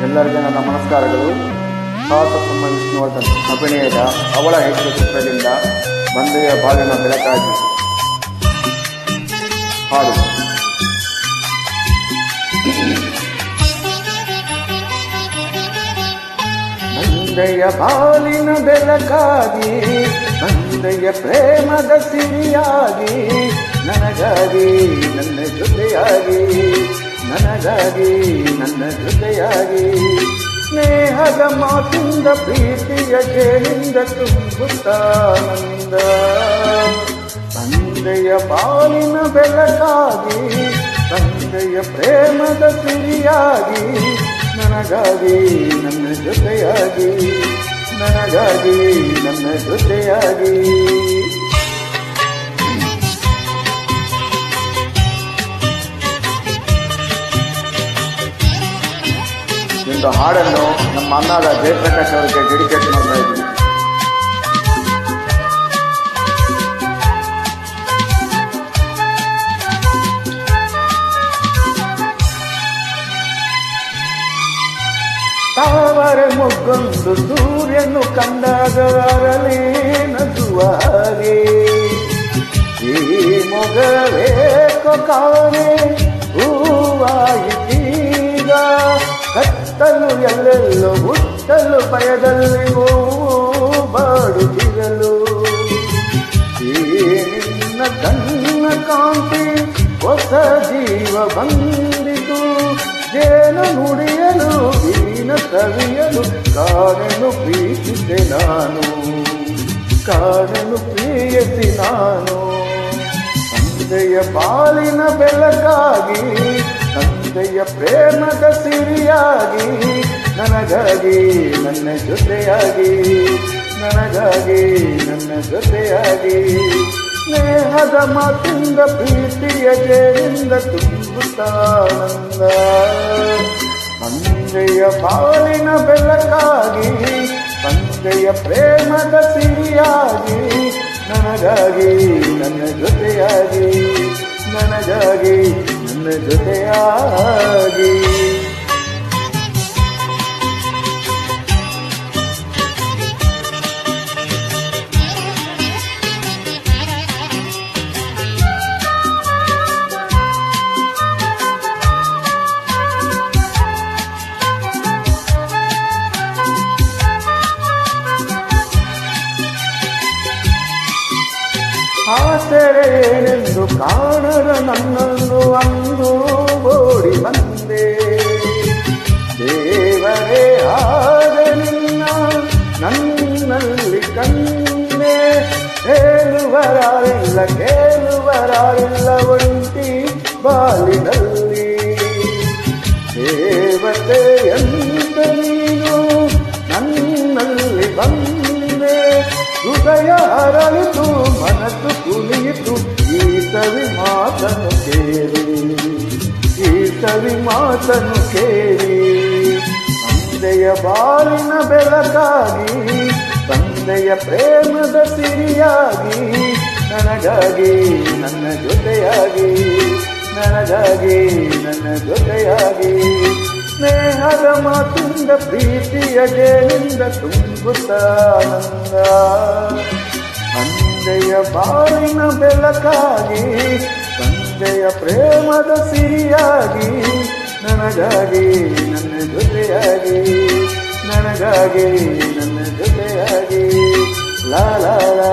ಎಲ್ಲರಿಗೆ ನನ್ನ ನಮಸ್ಕಾರಗಳು. ಸಾಹಸಪ್ರಮ ವಿಷ್ಣುವರ್ಧನ್ ಅಭಿನಯದ ಅವಳ ಹೆಜ್ಜೆ ಚಿತ್ರದಿಂದ ಬಂದೆಯ ಬಾಳಿನ ಬೆಳಕಾಗಿ ಹಾಡು. ನಂದೆಯ ಬಾಳಿನ ಬೆಳಕಾಗಿ, ನಂದೆಯ ಪ್ರೇಮದ ಸಿರಿಯಾಗಿ, ನನಗಾಗಿ ನನ್ನ ಜೊತೆಯಾಗಿ, ನನಗಾಗಿ ನನ್ನ ಜೊತೆಯಾಗಿ, ಸ್ನೇಹದ ಮಾತಿಂದ ಪ್ರೀತಿಯ ಜೇನಿಂದ ತುಂಬುತ್ತಾನಂದ. ತಂದೆಯ ಬಾಳಿನ ಬೆಳಕಾಗಿ, ತಂದೆಯ ಪ್ರೇಮದ ಸಿರಿಯಾಗಿ, ನನಗಾಗಿ ನನ್ನ ಜೊತೆಯಾಗಿ, ನನಗಾಗಿ ನನ್ನ ಜೊತೆಯಾಗಿ. ಒಂದು ಹಾಡನ್ನು ನಮ್ಮ ಅಣ್ಣಾದ ಜಯಪ್ರಕಾಶ್ ಅವರಿಗೆ ಡೆಡಿಕೇಟ್ ಮಾಡ್ತಾ ಇದ್ದೀನಿ. ತಾವರೆ ಮೊಗ್ಗೊಂದು ಸೂರ್ಯನು ಕಂಡಾಗ ಅರಳಿ ನಗುವ ಹಾಗೆ, ಈ ಮೊಗವೇಕೋ ಕಾಣೆ ಹೂವಾಯಿತೀಗ. ಕತ್ತಲು ಎಲ್ಲೆಲ್ಲೋ ಹುಟ್ಟಲು ಭಯದಲ್ಲಿ ಬಾಡುತ್ತಿರಲು, ಈ ನಿನ್ನ ಕಣ್ಣ ಕಾಂತಿ ಹೊಸ ಜೀವ ಬಂದಿತು. ಜೇನು ನುಡಿಯಲು ವೀಣ ಕವಿಯಲು ಕಾಣನು ಪ್ರೀತಿಸಿದೆ ನಾನು, ಕಾಣನು ಪ್ರಿಯಸಿ ನಾನು. ತಂದೆಯ ಬಾಳಿನ ಬೆಳಕಾಗಿ, ತಂದೆಯ ಪ್ರೇಮದ ಸಿರಿಯಾಗಿ, ನನಗಾಗಿ ನನ್ನ ಜೊತೆಯಾಗಿ, ನನಗಾಗಿ ನನ್ನ ಜೊತೆಯಾಗಿ, ಸ್ನೇಹದ ಮಾತಿಂದ ಪ್ರೀತಿಯ ಜೇನಿಂದ ತುಂಬುತ್ತಾನಂದ. ತಂದೆಯ ಬಾಳಿನ ಬೆಳಕಾಗಿ, ತಂದೆಯ ಪ್ರೇಮದ ಸಿರಿಯಾಗಿ, ನನಗಾಗಿ ನನ್ನ ಜೊತೆಯಾಗಿ, ನನಗಾಗಿ ನನ್ನ ಜೊತೆಯಾಗಿ. ಆಸರೆಯೇನೆಂದು ಕಾಣರ ನನ್ನನ್ನು ಅಂದು ಓಡಿ ಬಂದೆ. ದೇವರೇ ಆದ ನಿನ್ನ ನನ್ನಲ್ಲಿ ಕಂಡೆ. ಹೇಳುವರಾರಿಲ್ಲ ಕೇಳುವರಾರಿಲ್ಲ ಒಂಟಿ ಬಾಳಿನಲ್ಲಿ. ದೇವತೆಯಂತ ನೀನು ನನ್ನಲ್ಲಿ ಬಂದೆ. ಹೃದಯ ಅರಳಿತು ಮನಸ್ಸು ಕುಣಿಯಿತು, ಈ ಸವಿ ಮಾತನ್ನು ಕೇಳಿ, ಈ ಸವಿ ಮಾತನ್ನು ಕೇಳಿ. ತಂದೆಯ ಬಾಳಿನ ಬೆಳಕಾಗಿ, ತಂದೆಯ ಪ್ರೇಮದ ಸಿರಿಯಾಗಿ, ನನಗಾಗಿ ನನ್ನ ಜೊತೆಯಾಗಿ, ನನಗಾಗಿ ನನ್ನ ಜೊತೆಯಾಗಿ, ಸ್ನೇಹದ ಮಾತಿಂದ ಪ್ರೀತಿಯ ಜೇನಿಂದ ತುಂಬುತ್ತಾನಂದ. ತಂದೆಯ ಬಾಳಿನ ಬೆಳಕಾಗಿ, ತಂದೆಯ ಪ್ರೇಮದ ಸಿರಿಯಾಗಿ, ನನಗಾಗಿ ನನ್ನ ಜೊತೆಯಾಗಿ, ನನಗಾಗಿ ನನ್ನ ಜೊತೆಯಾಗಿ. ಲಾ ಲಾ ಲಾ